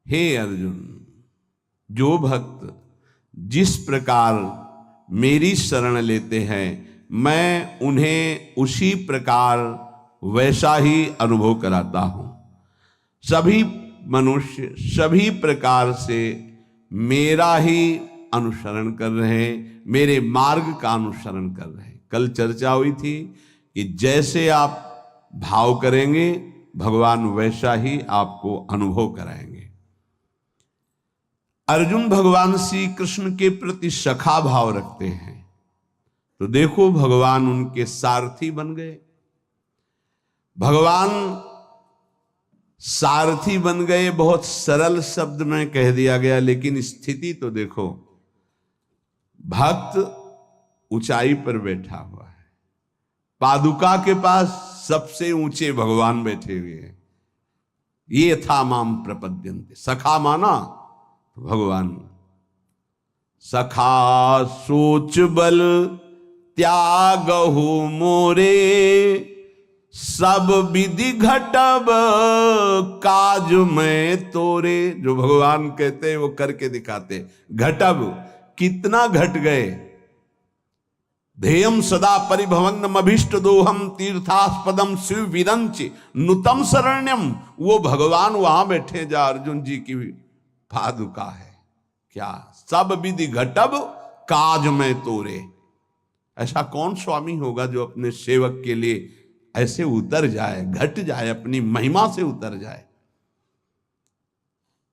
हे अर्जुन, जो भक्त जिस प्रकार मेरी शरण लेते हैं मैं उन्हें उसी प्रकार वैसा ही अनुभव कराता हूं। सभी मनुष्य सभी प्रकार से मेरा ही अनुसरण कर रहे हैं, मेरे मार्ग का अनुसरण कर रहे हैं। कल चर्चा हुई थी कि जैसे आप भाव करेंगे भगवान वैसा ही आपको अनुभव कराएंगे। अर्जुन भगवान श्री कृष्ण के प्रति सखा भाव रखते हैं, तो देखो भगवान उनके सारथी बन गए। भगवान सारथी बन गए, बहुत सरल शब्द में कह दिया गया, लेकिन स्थिति तो देखो। भक्त ऊंचाई पर बैठा हुआ है, पादुका के पास सबसे ऊंचे भगवान बैठे हुए हैं। ये था माम प्रपद्यन्ते, सखा माना भगवान। सखा सोच बल त्यागहु मोरे, सब विधि घटब काज में तोरे। जो भगवान कहते हैं वो करके दिखाते। घटब, कितना घट गए। ध्येयम सदा परिभवनम अभीष्ट दोहम तीर्थास्पदम शिव विरंच नुतम शरण्यम। वो भगवान वहां बैठे जा अर्जुन जी की पादुका है। क्या सब विधि घटब काज में तोरे। ऐसा कौन स्वामी होगा जो अपने सेवक के लिए ऐसे उतर जाए, घट जाए, अपनी महिमा से उतर जाए।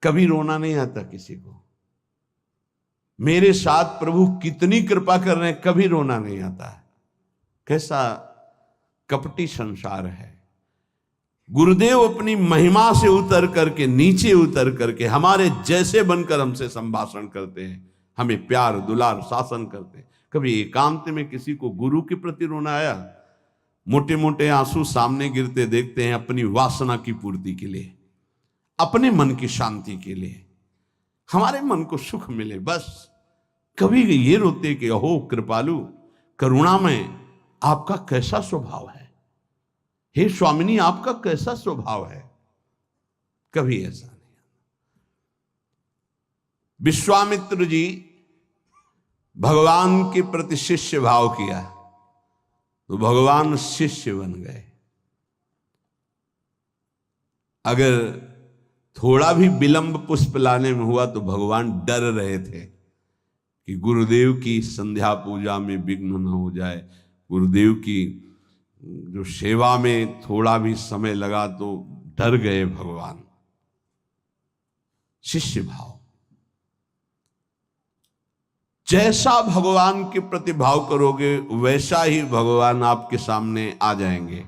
कभी रोना नहीं आता किसी को। मेरे साथ प्रभु कितनी कृपा कर रहे हैं, कभी रोना नहीं आता है। कैसा कपटी संसार है। गुरुदेव अपनी महिमा से उतर करके, नीचे उतर करके हमारे जैसे बनकर हमसे संभाषण करते हैं, हमें प्यार दुलार शासन करते हैं। कभी एकांत में किसी को गुरु के प्रति रोना आया? मोटे मोटे आंसू सामने गिरते देखते हैं अपनी वासना की पूर्ति के लिए, अपने मन की शांति के लिए, हमारे मन को सुख मिले। बस कभी ये रोते कि अहो कृपालु करुणामय, आपका कैसा स्वभाव है, हे स्वामिनी आपका कैसा स्वभाव है। कभी ऐसा नहीं। विश्वामित्र जी भगवान के प्रति शिष्य भाव किया तो भगवान शिष्य बन गए। अगर थोड़ा भी विलंब पुष्प लाने में हुआ तो भगवान डर रहे थे कि गुरुदेव की संध्या पूजा में विघ्न न हो जाए, गुरुदेव की जो सेवा में थोड़ा भी समय लगा तो डर गए भगवान। शिष्य भाव, जैसा भगवान के प्रति भाव करोगे वैसा ही भगवान आपके सामने आ जाएंगे।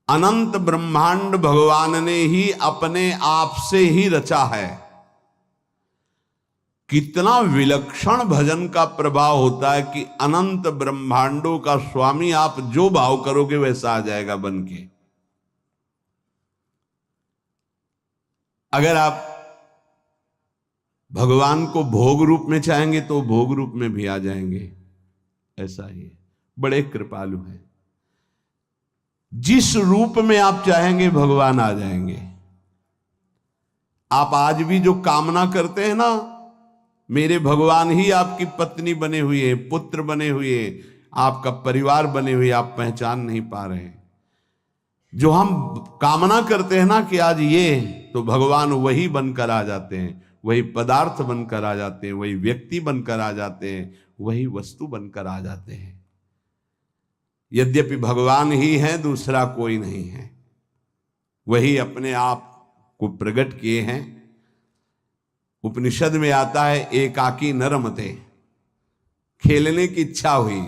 अनंत ब्रह्मांड भगवान ने ही अपने आप से ही रचा है। कितना विलक्षण भजन का प्रभाव होता है कि अनंत ब्रह्मांडों का स्वामी आप जो भाव करोगे वैसा आ जाएगा बन के। अगर आप भगवान को भोग रूप में चाहेंगे तो भोग रूप में भी आ जाएंगे। ऐसा ही है, बड़े कृपालु हैं। जिस रूप में आप चाहेंगे भगवान आ जाएंगे। आप आज भी जो कामना करते हैं ना, मेरे भगवान ही आपकी पत्नी बने हुए हैं, पुत्र बने हुए हैं, आपका परिवार बने हुए, आप पहचान नहीं पा रहे हैं। जो हम कामना करते हैं ना कि आज ये, तो भगवान वही बनकर आ जाते हैं, वही पदार्थ बनकर आ जाते हैं, वही व्यक्ति बनकर आ जाते हैं, वही वस्तु बनकर आ जाते हैं। यद्यपि भगवान ही है, दूसरा कोई नहीं है। वही अपने आप को प्रकट किए हैं। उपनिषद में आता है एकाकी न रमते। खेलने की इच्छा हुई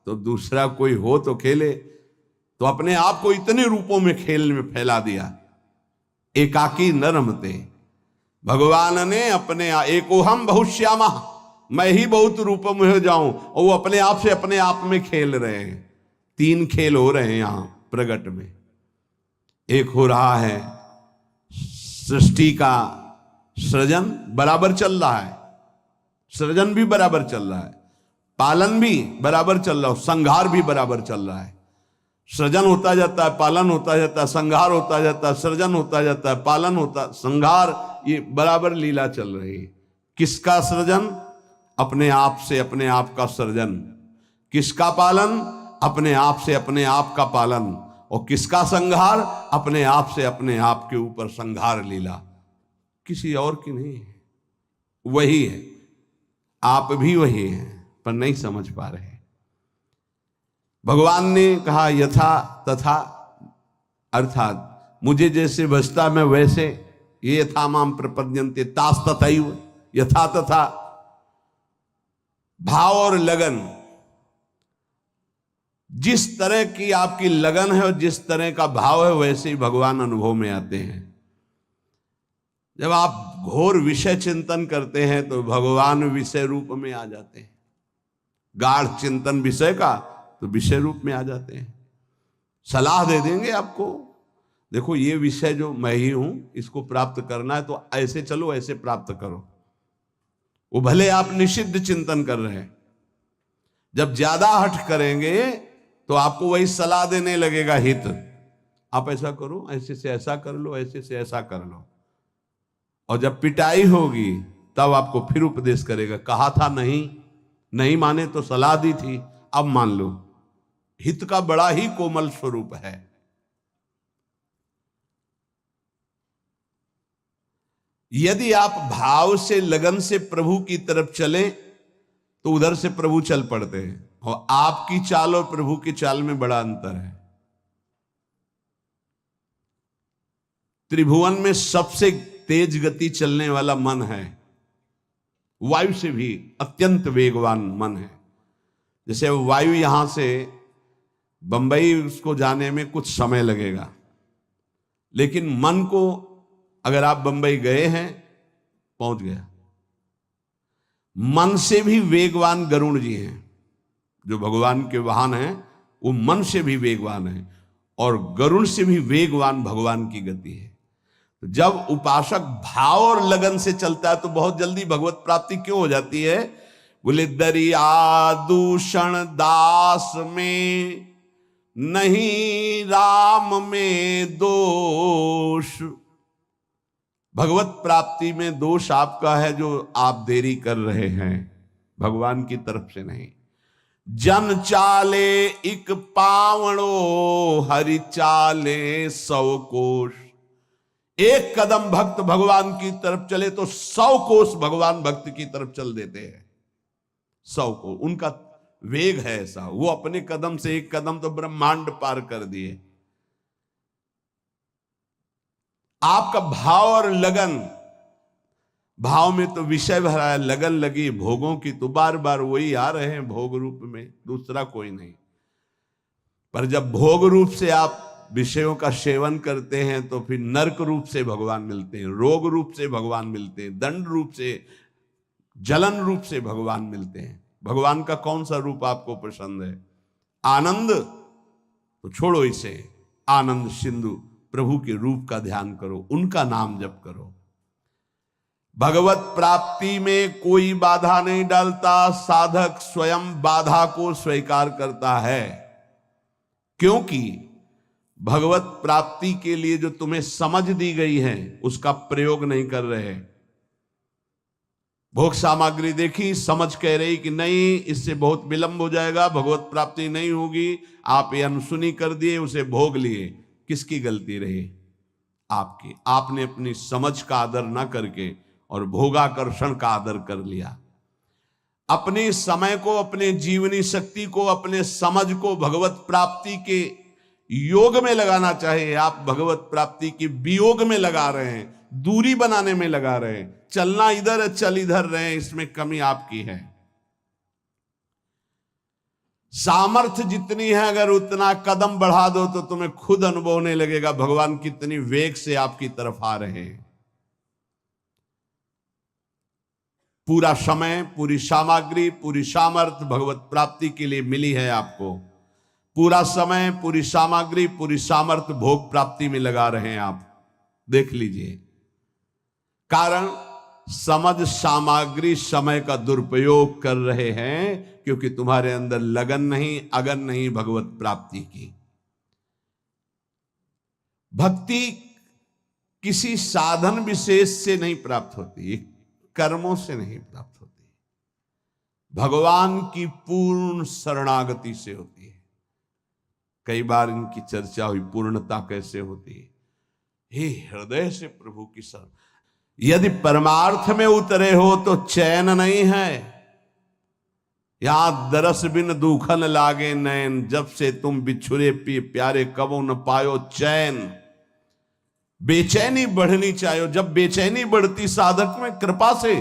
तो दूसरा कोई हो तो खेले, तो अपने आप को इतने रूपों में खेल में फैला दिया। एकाकी न रमते, भगवान ने अपने एकोहम बहुश्यामा, मैं ही बहुत रूपों में हो जाऊं, और वो अपने आप से अपने आप में खेल रहे हैं। 3 खेल हो रहे हैं यहां प्रगट में। एक हो रहा है सृष्टि का सृजन, बराबर चल रहा है, सृजन भी बराबर चल रहा है, पालन भी बराबर चल रहा है, संहार भी बराबर चल रहा है। सृजन होता जाता है, पालन होता जाता है, संहार होता जाता है, सृजन होता जाता है, पालन होता, संहार, ये बराबर लीला चल रही है। किसका सृजन? अपने आप से अपने आप का सृजन। किसका पालन? अपने आप से अपने आप का पालन। और किसका संहार? अपने आप से अपने आप के ऊपर संहार लीला, किसी और की नहीं है, वही है। आप भी वही हैं, पर नहीं समझ पा रहे। भगवान ने कहा यथा तथा, अर्थात मुझे जैसे बचता मैं वैसे, ये यथा माम प्रपद्यन्ते तास तथैव, यथा तथा। भाव और लगन, जिस तरह की आपकी लगन है और जिस तरह का भाव है वैसे ही भगवान अनुभव में आते हैं। जब आप घोर विषय चिंतन करते हैं तो भगवान विषय रूप में आ जाते हैं। गाढ़ चिंतन विषय का तो विषय रूप में आ जाते हैं, सलाह दे देंगे आपको, देखो ये विषय जो मैं ही हूं, इसको प्राप्त करना है तो ऐसे चलो, ऐसे प्राप्त करो। वो भले आप निषिद्ध चिंतन कर रहे हैं, जब ज्यादा हठ करेंगे तो आपको वही सलाह देने लगेगा हित, आप ऐसा करो, ऐसे से ऐसा कर लो, ऐसे से ऐसा कर लो। और जब पिटाई होगी तब आपको फिर उपदेश करेगा, कहा था नहीं, नहीं माने तो सलाह दी थी, अब मान लो। हित का बड़ा ही कोमल स्वरूप है। यदि आप भाव से लगन से प्रभु की तरफ चलें तो उधर से प्रभु चल पड़ते हैं, और आपकी चाल और प्रभु की चाल में बड़ा अंतर है। त्रिभुवन में सबसे तेज गति चलने वाला मन है, वायु से भी अत्यंत वेगवान मन है। जैसे वायु यहां से बंबई उसको जाने में कुछ समय लगेगा, लेकिन मन को अगर आप बंबई गए हैं, पहुंच गया। मन से भी वेगवान गरुड़ जी हैं, जो भगवान के वाहन हैं, वो मन से भी वेगवान है, और गरुड़ से भी वेगवान भगवान की गति है। तो जब उपासक भाव और लगन से चलता है तो बहुत जल्दी भगवत प्राप्ति क्यों हो जाती है? बोले दरिया दूषण दास में नहीं राम में दोष। भगवत प्राप्ति में दोष आपका है जो आप देरी कर रहे हैं, भगवान की तरफ से नहीं। जन चाले इक पावणो हरि चाले 100 कोश। एक कदम भक्त भगवान की तरफ चले तो 100 कोस भगवान भक्त की तरफ चल देते हैं। 100 को उनका वेग है ऐसा, वो अपने कदम से एक कदम तो ब्रह्मांड पार कर दिए। आपका भाव और लगन, भाव में तो विषय भरा है, लगन लगी भोगों की तो बार बार वही आ रहे हैं भोग रूप में, दूसरा कोई नहीं। पर जब भोग रूप से आप विषयों का सेवन करते हैं तो फिर नरक रूप से भगवान मिलते हैं, रोग रूप से भगवान मिलते हैं, दंड रूप से, जलन रूप से भगवान मिलते हैं। भगवान का कौन सा रूप आपको पसंद है? आनंद तो छोड़ो इसे, आनंद सिंधु प्रभु के रूप का ध्यान करो, उनका नाम जप करो। भगवत प्राप्ति में कोई बाधा नहीं डालता, साधक स्वयं बाधा को स्वीकार करता है। क्योंकि भगवत प्राप्ति के लिए जो तुम्हें समझ दी गई है उसका प्रयोग नहीं कर रहे। भोग सामग्री देखी, समझ कह रही कि नहीं इससे बहुत विलंब हो जाएगा, भगवत प्राप्ति नहीं होगी, आप ये अनसुनी कर दिए, उसे भोग लिए। किसकी गलती रही? आपकी। आपने अपनी समझ का आदर ना करके और भोगाकर्षण का आदर कर लिया। अपने समय को, अपने जीवनी शक्ति को, अपने समझ को भगवत प्राप्ति के योग में लगाना चाहिए। आप भगवत प्राप्ति के वियोग में लगा रहे हैं, दूरी बनाने में लगा रहे हैं। चलना इधर है, चल इधर रहे, इसमें कमी आपकी है। सामर्थ्य जितनी है अगर उतना कदम बढ़ा दो तो तुम्हें खुद अनुभव होने लगेगा भगवान कितनी वेग से आपकी तरफ आ रहे हैं। पूरा समय, पूरी सामग्री, पूरी सामर्थ्य भगवत प्राप्ति के लिए मिली है आपको। पूरा समय, पूरी सामग्री, पूरी सामर्थ्य भोग प्राप्ति में लगा रहे हैं आप, देख लीजिए। कारण समझ सामग्री समय का दुरुपयोग कर रहे हैं, क्योंकि तुम्हारे अंदर लगन नहीं, अगन नहीं भगवत प्राप्ति की। भक्ति किसी साधन विशेष से नहीं प्राप्त होती, कर्मों से नहीं प्राप्त होती, भगवान की पूर्ण शरणागति से होती है। कई बार इनकी चर्चा हुई, पूर्णता कैसे होती है। हे हृदय से प्रभु की शरण, यदि परमार्थ में उतरे हो तो चैन नहीं है। यहां दरस बिन दुखन लागे नैन, जब से तुम बिछुरे प्यारे कबो न पायो चैन। बेचैनी बढ़नी चाहिए। जब बेचैनी बढ़ती साधक में कृपा से,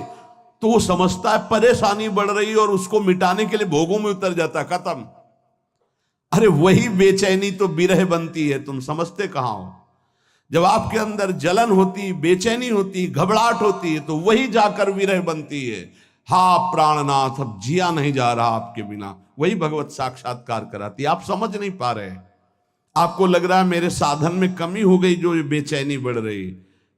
तो वो समझता है परेशानी बढ़ रही है और उसको मिटाने के लिए भोगों में उतर जाता, खत्म। अरे वही बेचैनी तो विरह बनती है, तुम समझते कहां हो। जब आपके अंदर जलन होती, बेचैनी होती, घबराहट होती है, तो वही जाकर विरह बनती है। हा प्राणनाथ, अब जिया नहीं जा रहा आपके बिना, वही भगवत साक्षात्कार कराती है। आप समझ नहीं पा रहे, आपको लग रहा है मेरे साधन में कमी हो गई जो बेचैनी बढ़ रही।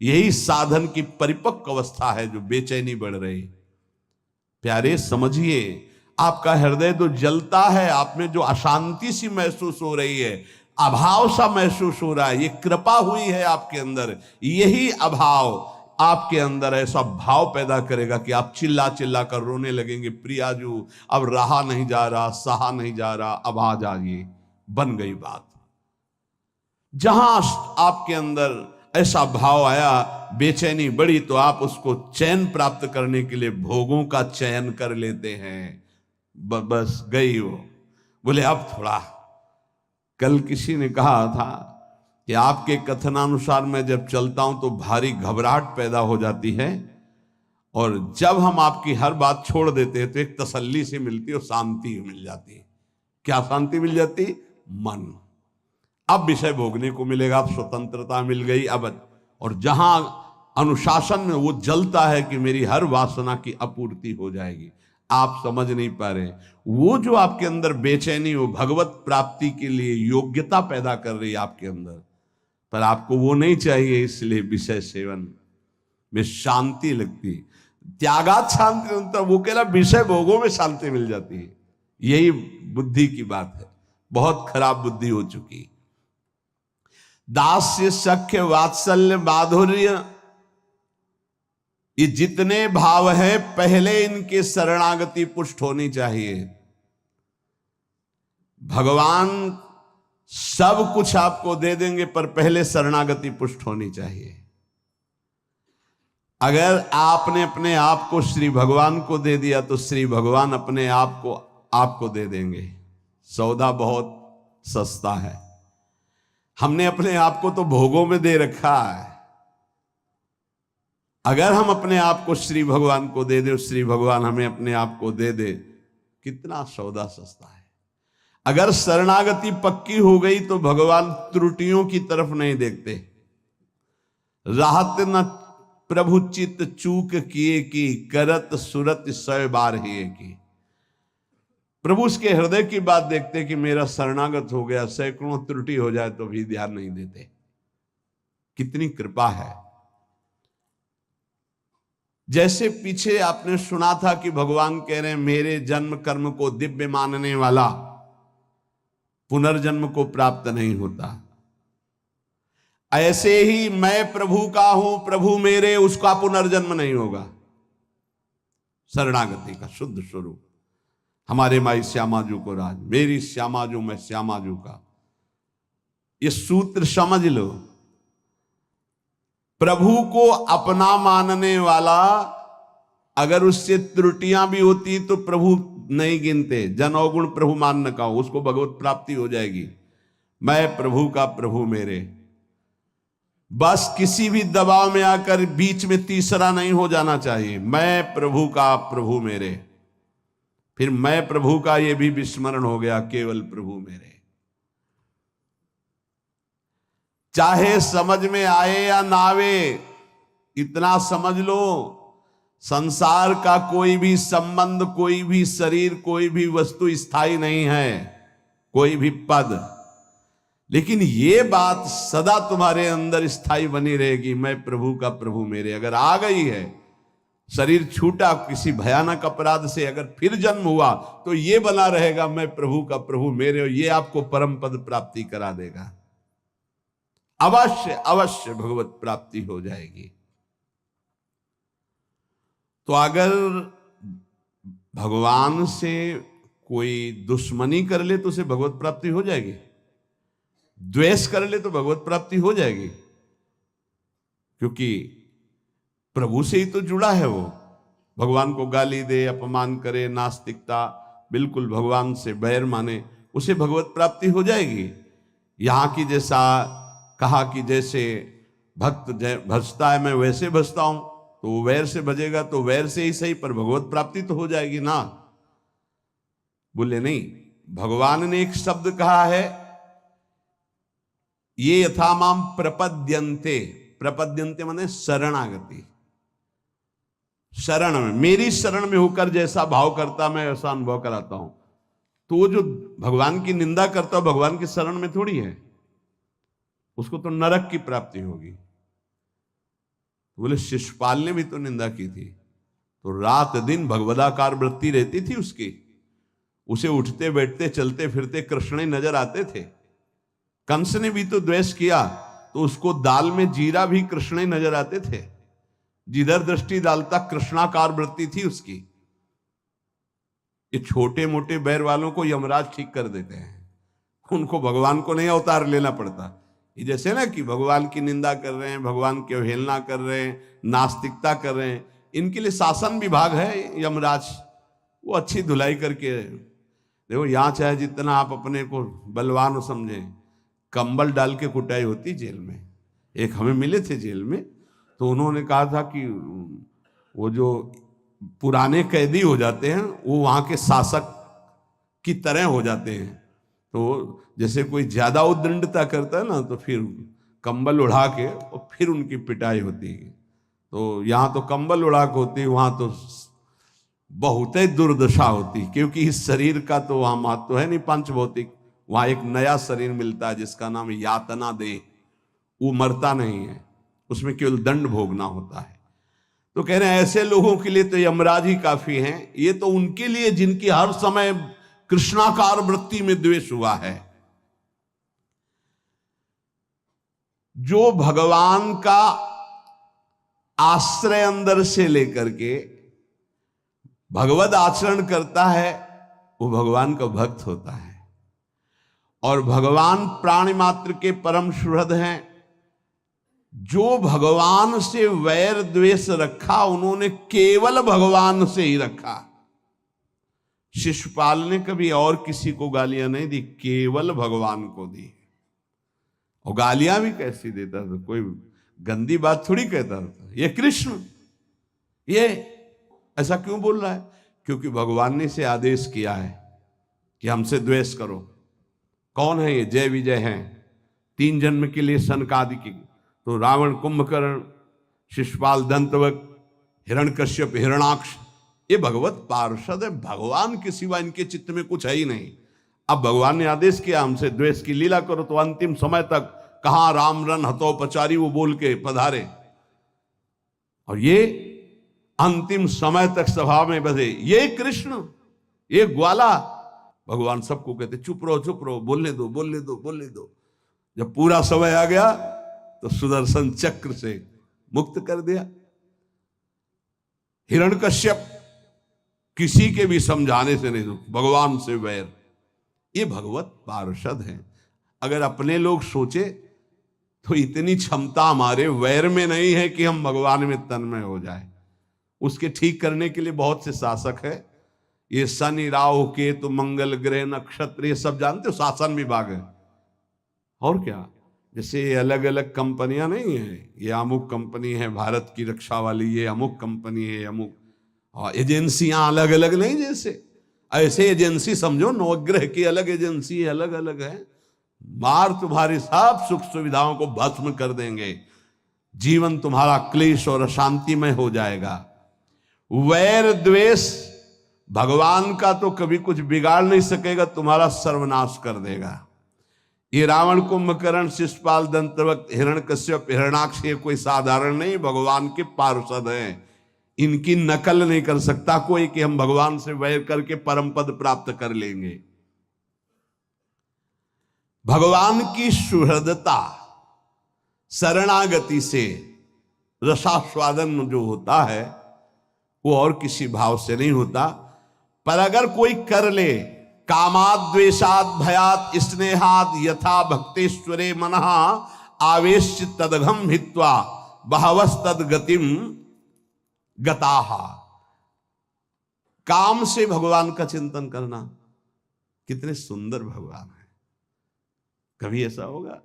यही साधन की परिपक्व अवस्था है जो बेचैनी बढ़ रही। प्यारे समझिए, आपका हृदय तो जलता है, आप में जो अशांति सी महसूस हो रही है, अभाव सा महसूस हो रहा है, ये कृपा हुई है आपके अंदर। यही अभाव आपके अंदर ऐसा भाव पैदा करेगा कि आप चिल्ला चिल्ला कर रोने लगेंगे, प्रियाजू अब रहा नहीं जा रहा, सहा नहीं जा रहा, अब आ जाइए। बन गई बात। जहां आपके अंदर ऐसा भाव आया, बेचैनी बढ़ी, तो आप उसको चैन प्राप्त करने के लिए भोगों का चयन कर लेते हैं। बस गई वो। बोले अब थोड़ा, कल किसी ने कहा था कि आपके कथनानुसार मैं जब चलता हूं तो भारी घबराहट पैदा हो जाती है, और जब हम आपकी हर बात छोड़ देते हैं तो एक तसल्ली से मिलती है और शांति मिल जाती है। क्या शांति मिल जाती? मन। अब विषय भोगने को मिलेगा, अब स्वतंत्रता मिल गई। अब और जहां अनुशासन में वो जलता है कि मेरी हर वासना की आपूर्ति हो जाएगी, आप समझ नहीं पा रहे। वो जो आपके अंदर बेचैनी, वो भगवत प्राप्ति के लिए योग्यता पैदा कर रही है आपके अंदर, पर आपको वो नहीं चाहिए, इसलिए विषय सेवन में शांति लगती। त्यागात शांति होता, वो कहला विषय भोगों में शांति मिल जाती है। यही बुद्धि की बात है, बहुत खराब बुद्धि हो चुकी। दास्य, सख्य, वात्सल्य, माधुर्य, ये जितने भाव है पहले इनके शरणागति पुष्ट होनी चाहिए। भगवान सब कुछ आपको दे देंगे, पर पहले शरणागति पुष्ट होनी चाहिए। अगर आपने अपने आप को श्री भगवान को दे दिया तो श्री भगवान अपने आप को आपको दे देंगे। सौदा बहुत सस्ता है। हमने अपने आप को तो भोगों में दे रखा है। अगर हम अपने आप को श्री भगवान को दे दे, श्री भगवान हमें अपने आप को दे दे, कितना सौदा सस्ता है। अगर शरणागति पक्की हो गई तो भगवान त्रुटियों की तरफ नहीं देखते। राहत न प्रभु चित चूक किए की, करत सुरत 100 बार ही की। प्रभु उसके हृदय की बात देखते कि मेरा शरणागत हो गया, सैकड़ों त्रुटि हो जाए तो भी ध्यान नहीं देते। कितनी कृपा है। जैसे पीछे आपने सुना था कि भगवान कह रहे हैं मेरे जन्म कर्म को दिव्य मानने वाला पुनर्जन्म को प्राप्त नहीं होता। ऐसे ही मैं प्रभु का हूं, प्रभु मेरे, उसका पुनर्जन्म नहीं होगा। शरणागति का शुद्ध स्वरूप। हमारे माई श्यामाजू को राज, मेरी श्यामाजू मैं श्यामाजू का, ये सूत्र समझ लो। प्रभु को अपना मानने वाला, अगर उससे त्रुटियां भी होती तो प्रभु नहीं गिनते। जन अवगुण प्रभु मान न कहो, उसको भगवत प्राप्ति हो जाएगी। मैं प्रभु का, प्रभु मेरे। बस किसी भी दबाव में आकर बीच में तीसरा नहीं हो जाना चाहिए। मैं प्रभु का, प्रभु मेरे। फिर मैं प्रभु का ये भी विस्मरण हो गया, केवल प्रभु मेरे। चाहे समझ में आए या ना आवे, इतना समझ लो, संसार का कोई भी संबंध, कोई भी शरीर, कोई भी वस्तु स्थायी नहीं है, कोई भी पद। लेकिन ये बात सदा तुम्हारे अंदर स्थायी बनी रहेगी, मैं प्रभु का, प्रभु मेरे। अगर आ गई है, शरीर छूटा किसी भयानक अपराध से, अगर फिर जन्म हुआ तो ये बना रहेगा, मैं प्रभु का, प्रभु मेरे। और ये आपको परम पद प्राप्ति करा देगा। अवश्य अवश्य भगवत प्राप्ति हो जाएगी। तो अगर भगवान से कोई दुश्मनी कर ले तो उसे भगवत प्राप्ति हो जाएगी, द्वेष कर ले तो भगवत प्राप्ति हो जाएगी, क्योंकि प्रभु से ही तो जुड़ा है वो। भगवान को गाली दे, अपमान करे, नास्तिकता, बिल्कुल भगवान से बैर माने, उसे भगवत प्राप्ति हो जाएगी। यहां की जैसा कहा कि जैसे भक्त भजता है मैं वैसे भजता हूं, तो वो वैर से भजेगा तो वैर से ही सही, पर भगवत प्राप्ति तो हो जाएगी ना। बोले नहीं, भगवान ने एक शब्द कहा है, ये यथा माम प्रपद्यन्ते, प्रपद्यन्ते माने शरणागति, शरण में, मेरी शरण में होकर जैसा भाव करता मैं ऐसा अनुभव कराता हूं। तो वो जो भगवान की निंदा करता भगवान की शरण में थोड़ी है, उसको तो नरक की प्राप्ति होगी। बोले शिशुपाल ने भी तो निंदा की थी, तो रात दिन भगवदाकार वृत्ति रहती थी उसकी, उसे उठते बैठते चलते फिरते कृष्ण ही नजर आते थे। कंस ने भी तो द्वेष किया, तो उसको दाल में जीरा भी कृष्ण ही नजर आते थे, जिधर दृष्टि डालता कृष्णाकार वृत्ति थी उसकी। ये छोटे मोटे बैर वालों को यमराज ठीक कर देते हैं, उनको भगवान को नहीं अवतार लेना पड़ता। ये जैसे ना कि भगवान की निंदा कर रहे हैं, भगवान की अवहेलना कर रहे हैं, नास्तिकता कर रहे हैं, इनके लिए शासन विभाग है यमराज, वो अच्छी धुलाई करके। देखो यहां चाहे जितना आप अपने को बलवान समझें, कंबल डाल के कुटाई होती जेल में। एक हमें मिले थे जेल में, तो उन्होंने कहा था कि वो जो पुराने कैदी हो जाते हैं वो वहां के शासक की तरह हो जाते हैं। तो जैसे कोई ज्यादा उद्दंडता करता है ना, तो फिर कंबल उड़ा के और फिर उनकी पिटाई होती है। तो यहाँ तो कंबल उड़ा के होती है, वहां तो बहुत ही दुर्दशा होती, क्योंकि इस शरीर का तो वहां महत्व है नहीं पंच भौतिक। वहां एक नया शरीर मिलता है जिसका नाम यातना देह, वो मरता नहीं है, उसमें केवल दंड भोगना होता है। तो कह रहे हैं ऐसे लोगों के लिए तो यमराज ही काफी हैं। ये तो उनके लिए जिनकी हर समय कृष्णाकार वृत्ति में द्वेष हुआ है। जो भगवान का आश्रय अंदर से लेकर के भगवद आचरण करता है, वो भगवान का भक्त होता है। और भगवान प्राणी मात्र के परम सुहृद हैं। जो भगवान से वैर द्वेष रखा, उन्होंने केवल भगवान से ही रखा। शिशुपाल ने कभी और किसी को गालियां नहीं दी, केवल भगवान को दी। और गालियां भी कैसी देता था, कोई गंदी बात थोड़ी कहता था। ये कृष्ण ये ऐसा क्यों बोल रहा है? क्योंकि भगवान ने इसे आदेश किया है कि हमसे द्वेष करो। कौन है ये? जय विजय हैं, 3 जन्म के लिए सनकादिक। तो रावण, कुंभकर्ण, शिशुपाल, दंतवक्, हिरण्यकश्यप, हिरणाक्ष, ये भगवत पार्षद है। भगवान के सिवा इनके चित्त में कुछ है ही नहीं। अब भगवान ने आदेश किया हमसे द्वेष की लीला करो, तो अंतिम समय तक कहां राम रन हतोपचारी वो बोल के पधारे, और ये अंतिम समय तक सभा में बसे। ये कृष्ण, ये ग्वाला। भगवान सबको कहते चुप रहो, बोलने दो, बोलने दो, बोलने दो। जब पूरा समय आ गया तो सुदर्शन चक्र से मुक्त कर दिया। हिरण्यकश्यप किसी के भी समझाने से नहीं, भगवान से वैर। ये भगवत पार्षद हैं। अगर अपने लोग सोचे तो इतनी क्षमता हमारे वैर में नहीं है कि हम भगवान में तन्मय हो जाए। उसके ठीक करने के लिए बहुत से शासक है। ये शनि, राहु, केतु, मंगल ग्रह, नक्षत्र, ये सब जानते हो, शासन विभाग है। और क्या, जैसे अलग अलग कंपनियां नहीं है, ये अमुक कंपनी है भारत की रक्षा वाली, ये अमुक कंपनी है, अमुक, और एजेंसियां अलग अलग नहीं, जैसे ऐसे एजेंसी समझो, नवग्रह की अलग एजेंसी अलग अलग है। मार तुम्हारी सब सुख सुविधाओं को भस्म कर देंगे, जीवन तुम्हारा क्लेश और अशांतिमय हो जाएगा। वैर द्वेष भगवान का तो कभी कुछ बिगाड़ नहीं सकेगा, तुम्हारा सर्वनाश कर देगा। ये रावण, कुंभकर्ण, शिशुपाल, दंतवक्, हिरण्यकश्यप, हिरणाक्ष, ये कोई साधारण नहीं, भगवान के पार्षद हैं। इनकी नकल नहीं कर सकता कोई कि हम भगवान से वैर करके परम पद प्राप्त कर लेंगे। भगवान की सुहृदता, शरणागति से रसास्वादन जो होता है वो और किसी भाव से नहीं होता। पर अगर कोई कर ले, कामाद द्वेषाद भयात स्नेहाद यथा भक्तेश्वरे मनः आवेश तदघम हित्वा बहवस तद गतिम गताहा। काम से भगवान का चिंतन करना, कितने सुंदर भगवान है। कभी ऐसा होगा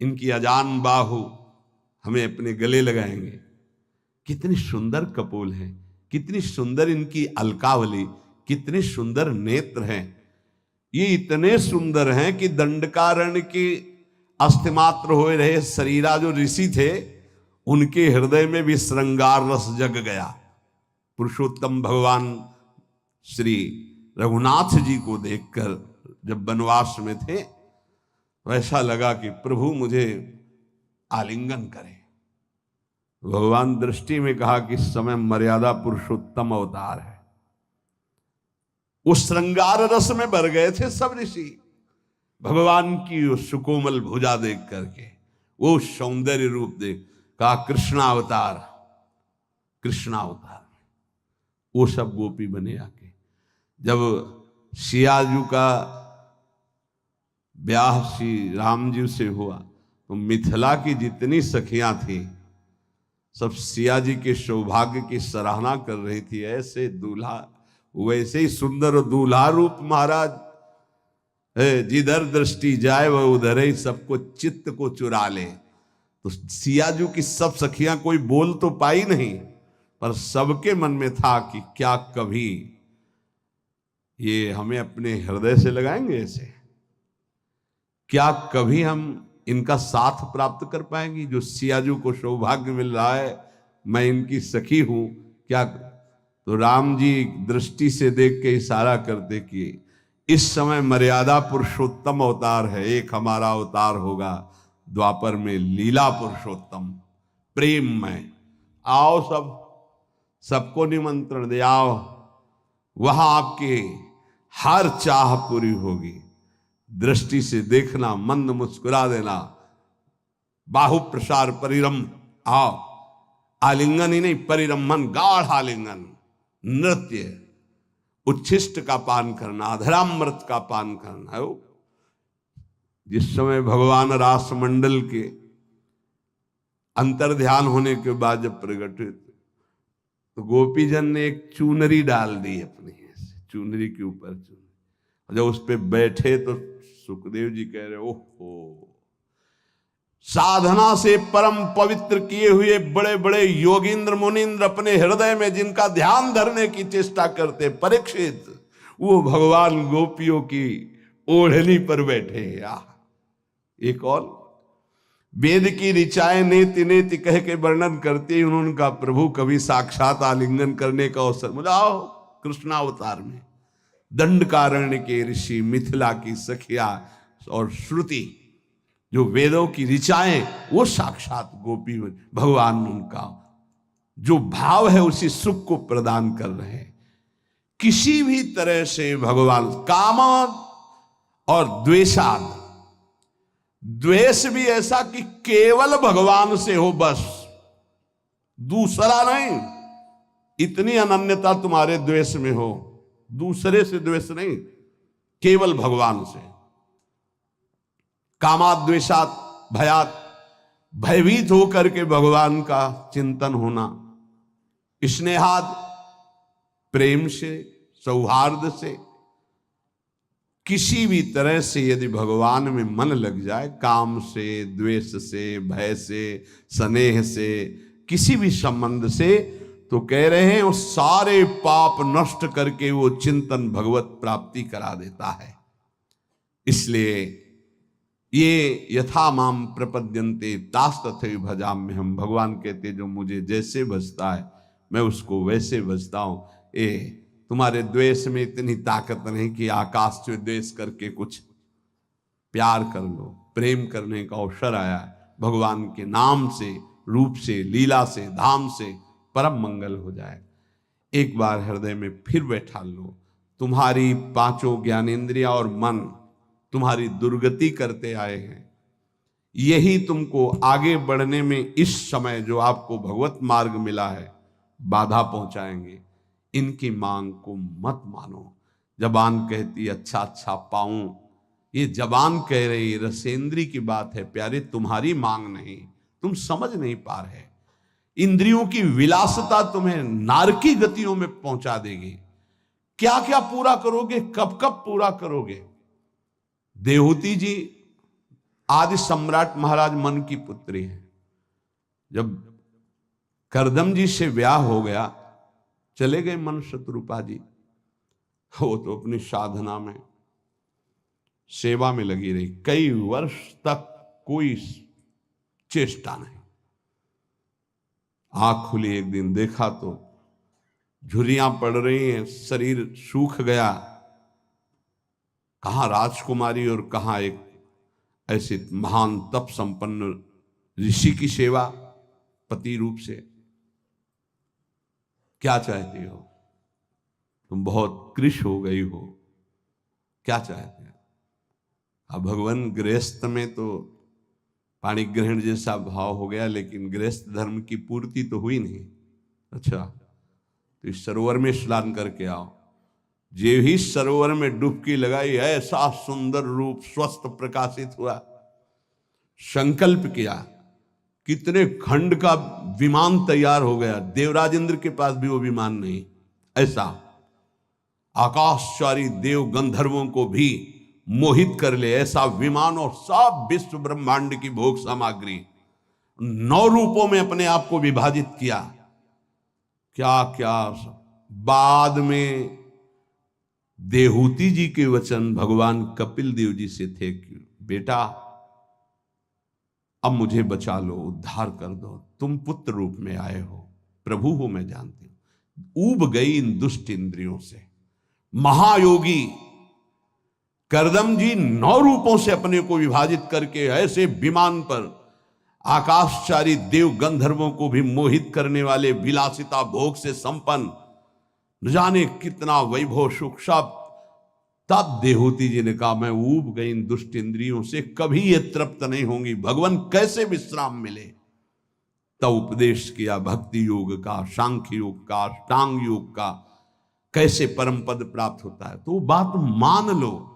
इनकी अजान बाहु हमें अपने गले लगाएंगे, कितनी सुंदर कपोल है, कितनी सुंदर इनकी अलकावली, कितने सुंदर नेत्र हैं। ये इतने सुंदर हैं कि दंडकारण्य के अस्थिमात्र हो रहे शरीरा जो ऋषि थे उनके हृदय में भी श्रृंगार रस जग गया। पुरुषोत्तम भगवान श्री रघुनाथ जी को देखकर जब वनवास में थे वैसा लगा कि प्रभु मुझे आलिंगन करें। भगवान दृष्टि में कहा कि इस समय मर्यादा पुरुषोत्तम अवतार है। उस श्रृंगार रस में भर गए थे सब ऋषि भगवान की उस सुकोमल भुजा देख करके, वो सौंदर्य रूप देख कहा कृष्णावतार, कृष्णावतार। वो सब गोपी बने आके। जब सियाजू का ब्याह श्री राम जी से हुआ तो मिथिला की जितनी सखियां थी सब सिया जी के सौभाग्य की सराहना कर रही थी। ऐसे दूल्हा, वैसे ही सुंदर दूल्हा रूप महाराज, जिधर दृष्टि जाए वह उधर ही सबको चित्त को चुरा ले। तो सियाजू की सब सखियां कोई बोल तो पाई नहीं, पर सबके मन में था कि क्या कभी ये हमें अपने हृदय से लगाएंगे ऐसे, क्या कभी हम इनका साथ प्राप्त कर पाएंगी। जो सियाजू को सौभाग्य मिल रहा है मैं इनकी सखी हूं, क्या। तो राम जी दृष्टि से देख के इशारा करते कि इस समय मर्यादा पुरुषोत्तम अवतार है, एक हमारा अवतार होगा द्वापर में लीला पुरुषोत्तम प्रेम में। आओ सबको निमंत्रण दे, आओ वहां आपकी हर चाह पूरी होगी। दृष्टि से देखना, मंद मुस्कुरा देना, बाहु प्रसार परिरम, आओ। आलिंगन ही नहीं, परिरमन, गाढ़ आलिंगन, नृत्य, उच्छिष्ट का पान करना, अधरामृत का पान करना। जिस समय भगवान रास मंडल के अंतर ध्यान होने के बाद जब प्रकट हुए तो गोपीजन ने एक चूनरी डाल दी अपनी, चूनरी के ऊपर चूनरी। जब उस पे बैठे तो सुखदेव जी कह रहे ओहो, साधना से परम पवित्र किए हुए बड़े बड़े योगींद्र मुनींद्र अपने हृदय में जिनका ध्यान धरने की चेष्टा करते परीक्षित, वो भगवान गोपियों की ओढ़नी पर बैठे। एक और वेद की ऋचाएं नेति नेति कह के वर्णन करते ही उन्होंने कहा प्रभु कभी साक्षात आलिंगन करने का अवसर मुझे आओ। कृष्णावतार में दंडकारण्य के ऋषि, मिथिला की सखिया और श्रुति, जो वेदों की ऋचाएं, वो साक्षात गोपी भगवान उनका जो भाव है उसी सुख को प्रदान कर रहे हैं। किसी भी तरह से भगवान काम और द्वेषाद, द्वेष भी ऐसा कि केवल भगवान से हो, बस दूसरा नहीं। इतनी अनन्यता तुम्हारे द्वेष में हो, दूसरे से द्वेष नहीं, केवल भगवान से। कामात द्वेषात भयात, भयभीत होकर के भगवान का चिंतन होना। स्नेहाद, प्रेम से, सौहार्द से, किसी भी तरह से यदि भगवान में मन लग जाए, काम से, द्वेष से, भय से, स्नेह से, किसी भी संबंध से, तो कह रहे हैं वो सारे पाप नष्ट करके वो चिंतन भगवत प्राप्ति करा देता है। इसलिए ये यथा माम प्रपद्यन्ते तास तथैव भजाम्य हम, भगवान कहते जो मुझे जैसे भजता है मैं उसको वैसे भजता हूं। तुम्हारे द्वेष में इतनी ताकत नहीं कि आकाश से द्वेष करके कुछ प्यार कर लो। प्रेम करने का अवसर आया भगवान के नाम से, रूप से, लीला से, धाम से, परम मंगल हो जाए। एक बार हृदय में फिर बैठा लो। तुम्हारी पांचों ज्ञानेंद्रियां और मन तुम्हारी दुर्गति करते आए हैं। यही तुमको आगे बढ़ने में इस समय जो आपको भगवत मार्ग मिला है बाधा पहुंचाएंगे। इनकी मांग को मत मानो। जबान कहती अच्छा अच्छा पाऊं, ये जबान कह रही रसेंद्री की बात है प्यारे, तुम्हारी मांग नहीं, तुम समझ नहीं पा रहे। इंद्रियों की विलासता तुम्हें नारकी गतियों में पहुंचा देगी। क्या क्या पूरा करोगे, कब कब पूरा करोगे। देहूती जी आदि सम्राट महाराज मन की पुत्री है। जब करदम जी से ब्याह हो गया, चले गए मन शत्रुपा जी। वो तो अपनी साधना में सेवा में लगी रही, कई वर्ष तक कोई चेष्टा नहीं। आंख खुली एक दिन, देखा तो झुर्रियां पड़ रही हैं, शरीर सूख गया। कहां राजकुमारी और कहां एक ऐसे महान तप संपन्न ऋषि की सेवा पति रूप से। क्या चाहती हो तुम, बहुत कृश हो गई हो, क्या चाहते हो। अब भगवान गृहस्थ में तो पाणी ग्रहण जैसा भाव हो गया, लेकिन गृहस्थ धर्म की पूर्ति तो हुई नहीं। अच्छा, तो इस सरोवर में स्नान करके आओ। जे ही सरोवर में डुबकी लगाई, ऐसा सुंदर रूप स्वस्थ प्रकाशित हुआ। संकल्प किया, कितने खंड का विमान तैयार हो गया। देवराज इंद्र के पास भी वो विमान नहीं। ऐसा आकाशचारी देव गंधर्वों को भी मोहित कर ले ऐसा विमान, और सब विश्व ब्रह्मांड की भोग सामग्री 9 रूपों में अपने आप को विभाजित किया। क्या क्या बाद में देहूती जी के वचन भगवान कपिल देव जी से थे कि बेटा अब मुझे बचा लो, उद्धार कर दो, तुम पुत्र रूप में आए हो, प्रभु हो मैं जानती हूं। ऊब गई इन दुष्ट इंद्रियों से। महायोगी करदम जी 9 रूपों से अपने को विभाजित करके ऐसे विमान पर आकाशचारी देव गंधर्वों को भी मोहित करने वाले विलासिता भोग से संपन्न, न जाने कितना वैभव सुख सब। तब देहूती जी ने कहा मैं ऊब गई इन दुष्ट इंद्रियों से, कभी ये तृप्त नहीं होंगी, भगवान कैसे विश्राम मिले। तब उपदेश किया भक्ति योग का, सांख्य योग का, अष्टांग योग का, कैसे परम पद प्राप्त होता है। तो वो बात मान लो।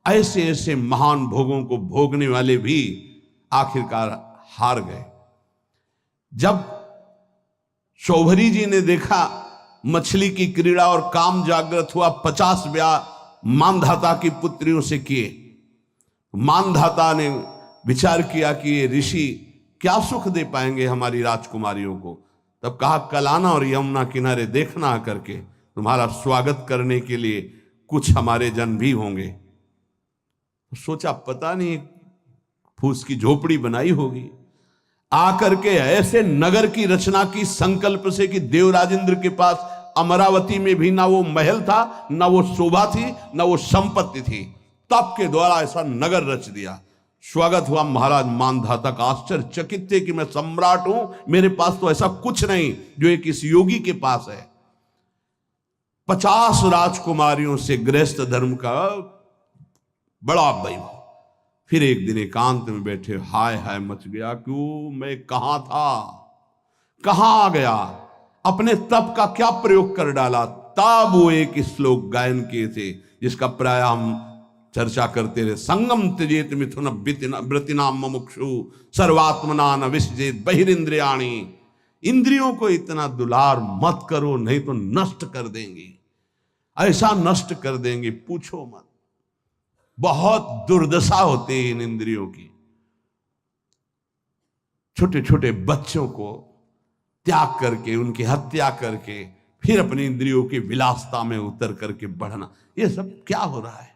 ऐसे ऐसे महान भोगों को भोगने वाले भी आखिरकार हार गए। जब शौभरी जी ने देखा मछली की क्रीड़ा और काम जागृत हुआ, 50 ब्याह मानधाता की पुत्रियों से किए। मानधाता ने विचार किया कि ये ऋषि क्या सुख दे पाएंगे हमारी राजकुमारियों को। तब कहा कलाना और यमुना किनारे देखना करके तुम्हारा स्वागत करने के लिए कुछ हमारे जन भी होंगे। सोचा पता नहीं फूस की झोपड़ी बनाई होगी। आकर के ऐसे नगर की रचना की संकल्प से कि देवराज इंद्र के पास अमरावती में भी ना वो महल था, ना वो शोभा थी, ना वो संपत्ति थी। तप के द्वारा ऐसा नगर रच दिया। स्वागत हुआ महाराज मानधाता का। आश्चर्यचकित थे कि मैं सम्राट हूं, मेरे पास तो ऐसा कुछ नहीं जो एक इस योगी के पास है। 50 राजकुमारियों से गृहस्थ धर्म का बड़ा वैभव। फिर एक दिन एकांत में बैठे, हाय हाय मच गया, क्यों मैं कहां था, कहां आ गया, अपने तप का क्या प्रयोग कर डाला। तब वो एक श्लोक गायन किए थे जिसका प्राय हम चर्चा करते रहे। संगम त्यजेत मिथुन व्रतिनाम मुमुक्षु सर्वात्मना न विसजेत बहिरिंद्रियाणि। इंद्रियों को इतना दुलार मत करो, नहीं तो नष्ट कर देंगे, ऐसा नष्ट कर देंगे पूछो मत। बहुत दुर्दशा होती है इन इंद्रियों की। छोटे छोटे बच्चों को त्याग करके, उनकी हत्या करके, फिर अपनी इंद्रियों की विलासता में उतर करके बढ़ना, ये सब क्या हो रहा है।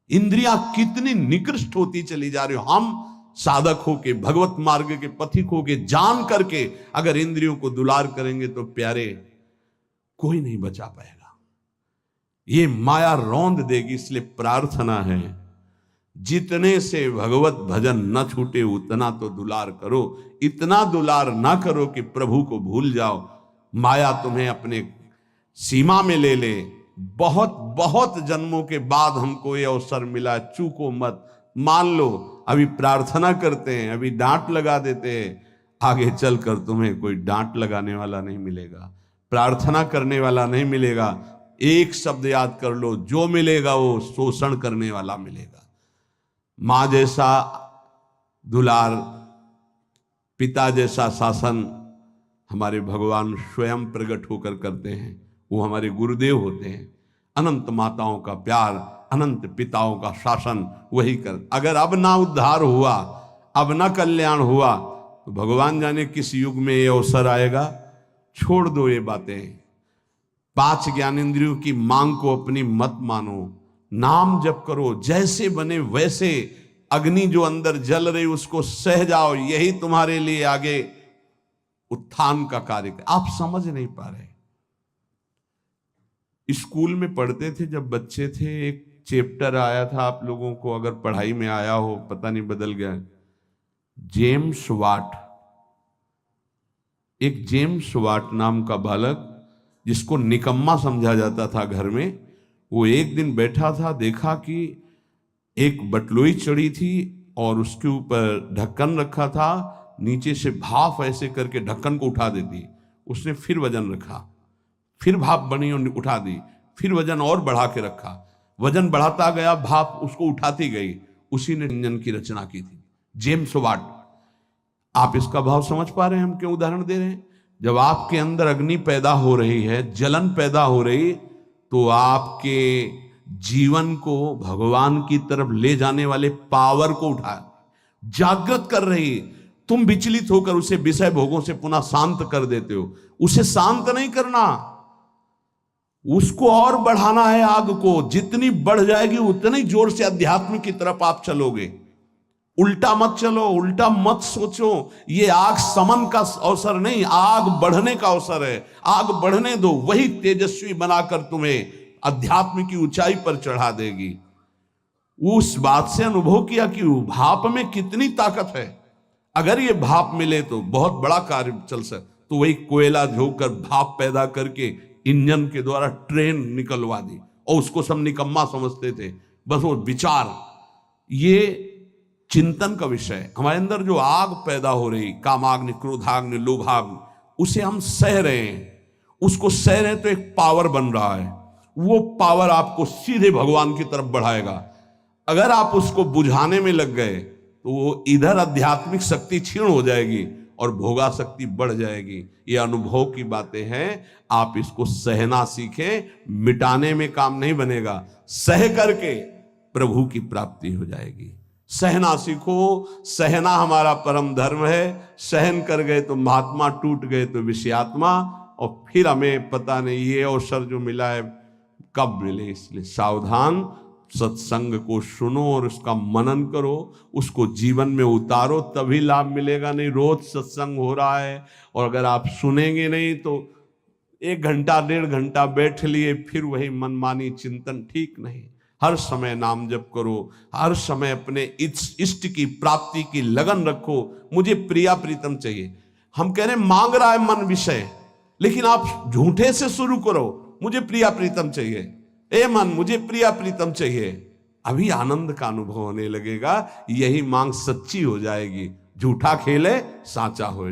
इंद्रियां कितनी निकृष्ट होती चली जा रही हो। हम साधक हो के, भगवत मार्ग के पथिक हो के, जान करके अगर इंद्रियों को दुलार करेंगे तो प्यारे कोई नहीं बचा पाएगा। ये माया रौंद देगी। इसलिए प्रार्थना है जितने से भगवत भजन न छूटे उतना तो दुलार करो। इतना दुलार ना करो कि प्रभु को भूल जाओ, माया तुम्हें अपने सीमा में ले ले। बहुत बहुत जन्मों के बाद हमको ये अवसर मिला, चूको मत। मान लो अभी प्रार्थना करते हैं, अभी डांट लगा देते हैं, आगे चलकर तुम्हें कोई डांट लगाने वाला नहीं मिलेगा, प्रार्थना करने वाला नहीं मिलेगा। एक शब्द याद कर लो, जो मिलेगा वो शोषण करने वाला मिलेगा। मां जैसा दुलार, पिता जैसा शासन हमारे भगवान स्वयं प्रकट होकर करते हैं। वो हमारे गुरुदेव होते हैं। अनंत माताओं का प्यार, अनंत पिताओं का शासन वही कर। अगर अब ना उद्धार हुआ, अब ना कल्याण हुआ, तो भगवान जाने किस युग में ये अवसर आएगा। छोड़ दो ये बातें। 5 ज्ञानेंद्रियों की मांग को अपनी मत मानो। नाम जप करो, जैसे बने वैसे अग्नि जो अंदर जल रही उसको सह जाओ। यही तुम्हारे लिए आगे उत्थान का कार्य। आप समझ नहीं पा रहे। स्कूल में पढ़ते थे जब बच्चे थे, एक चैप्टर आया था, आप लोगों को अगर पढ़ाई में आया हो, पता नहीं बदल गया, जेम्स वाट। एक जेम्स वाट नाम का बालक, जिसको निकम्मा समझा जाता था घर में, वो एक दिन बैठा था, देखा कि एक बटलोई चढ़ी थी और उसके ऊपर ढक्कन रखा था, नीचे से भाप ऐसे करके ढक्कन को उठा देती। उसने फिर वजन रखा, फिर भाप बनी और उठा दी, फिर वजन और बढ़ा के रखा, वजन बढ़ाता गया, भाप उसको उठाती गई। उसी ने इंजन की रचना की थी, जेम्स वाट। आप इसका भाव समझ पा रहे हैं हम क्यों उदाहरण दे रहे हैं। जब आपके अंदर अग्नि पैदा हो रही है, जलन पैदा हो रही, तो आपके जीवन को भगवान की तरफ ले जाने वाले पावर को उठा जागृत कर रही। तुम विचलित होकर उसे विषय भोगों से पुनः शांत कर देते हो। उसे शांत नहीं करना, उसको और बढ़ाना है। आग को जितनी बढ़ जाएगी उतनी जोर से अध्यात्म की तरफ आप चलोगे। उल्टा मत चलो, उल्टा मत सोचो। ये आग समन का अवसर नहीं, आग बढ़ने का अवसर है। आग बढ़ने दो, वही तेजस्वी बनाकर तुम्हें अध्यात्म की ऊंचाई पर चढ़ा देगी। उस बात से अनुभव किया कि भाप में कितनी ताकत है। अगर ये भाप मिले तो बहुत बड़ा कार्य चल सकता। तो वही कोयला झोंककर भाप पैदा करके इंजन के द्वारा ट्रेन निकलवा दी, और उसको सब निकम्मा समझते थे। बस वो विचार, ये चिंतन का विषय। हमारे अंदर जो आग पैदा हो रही, कामाग्नि, क्रोधाग्नि, लोभाग्नि, उसे हम सह रहे हैं। उसको सह रहे हैं तो एक पावर बन रहा है। वो पावर आपको सीधे भगवान की तरफ बढ़ाएगा। अगर आप उसको बुझाने में लग गए तो वो इधर आध्यात्मिक शक्ति क्षीण हो जाएगी और भोगा शक्ति बढ़ जाएगी। ये अनुभव की बातें हैं। आप इसको सहना सीखें, मिटाने में काम नहीं बनेगा। सह करके प्रभु की प्राप्ति हो जाएगी। सहना सीखो। सहना हमारा परम धर्म है। सहन कर गए तो महात्मा, टूट गए तो विषयात्मा। और फिर हमें पता नहीं ये अवसर जो मिला है कब मिले। इसलिए सावधान, सत्संग को सुनो और उसका मनन करो, उसको जीवन में उतारो, तभी लाभ मिलेगा। नहीं रोज सत्संग हो रहा है और अगर आप सुनेंगे नहीं तो 1 घंटा 1.5 घंटा बैठ लिए, फिर वही मनमानी चिंतन ठीक नहीं। हर समय नाम जप करो, हर समय अपने इष्ट की प्राप्ति की लगन रखो। मुझे प्रिया प्रीतम चाहिए। हम कह रहे मांग रहा है मन विषय, लेकिन आप झूठे से शुरू करो, मुझे प्रिया प्रीतम चाहिए। ए मन, मुझे प्रिया प्रीतम चाहिए। अभी आनंद का अनुभव होने लगेगा। यही मांग सच्ची हो जाएगी। झूठा खेले साचा हो।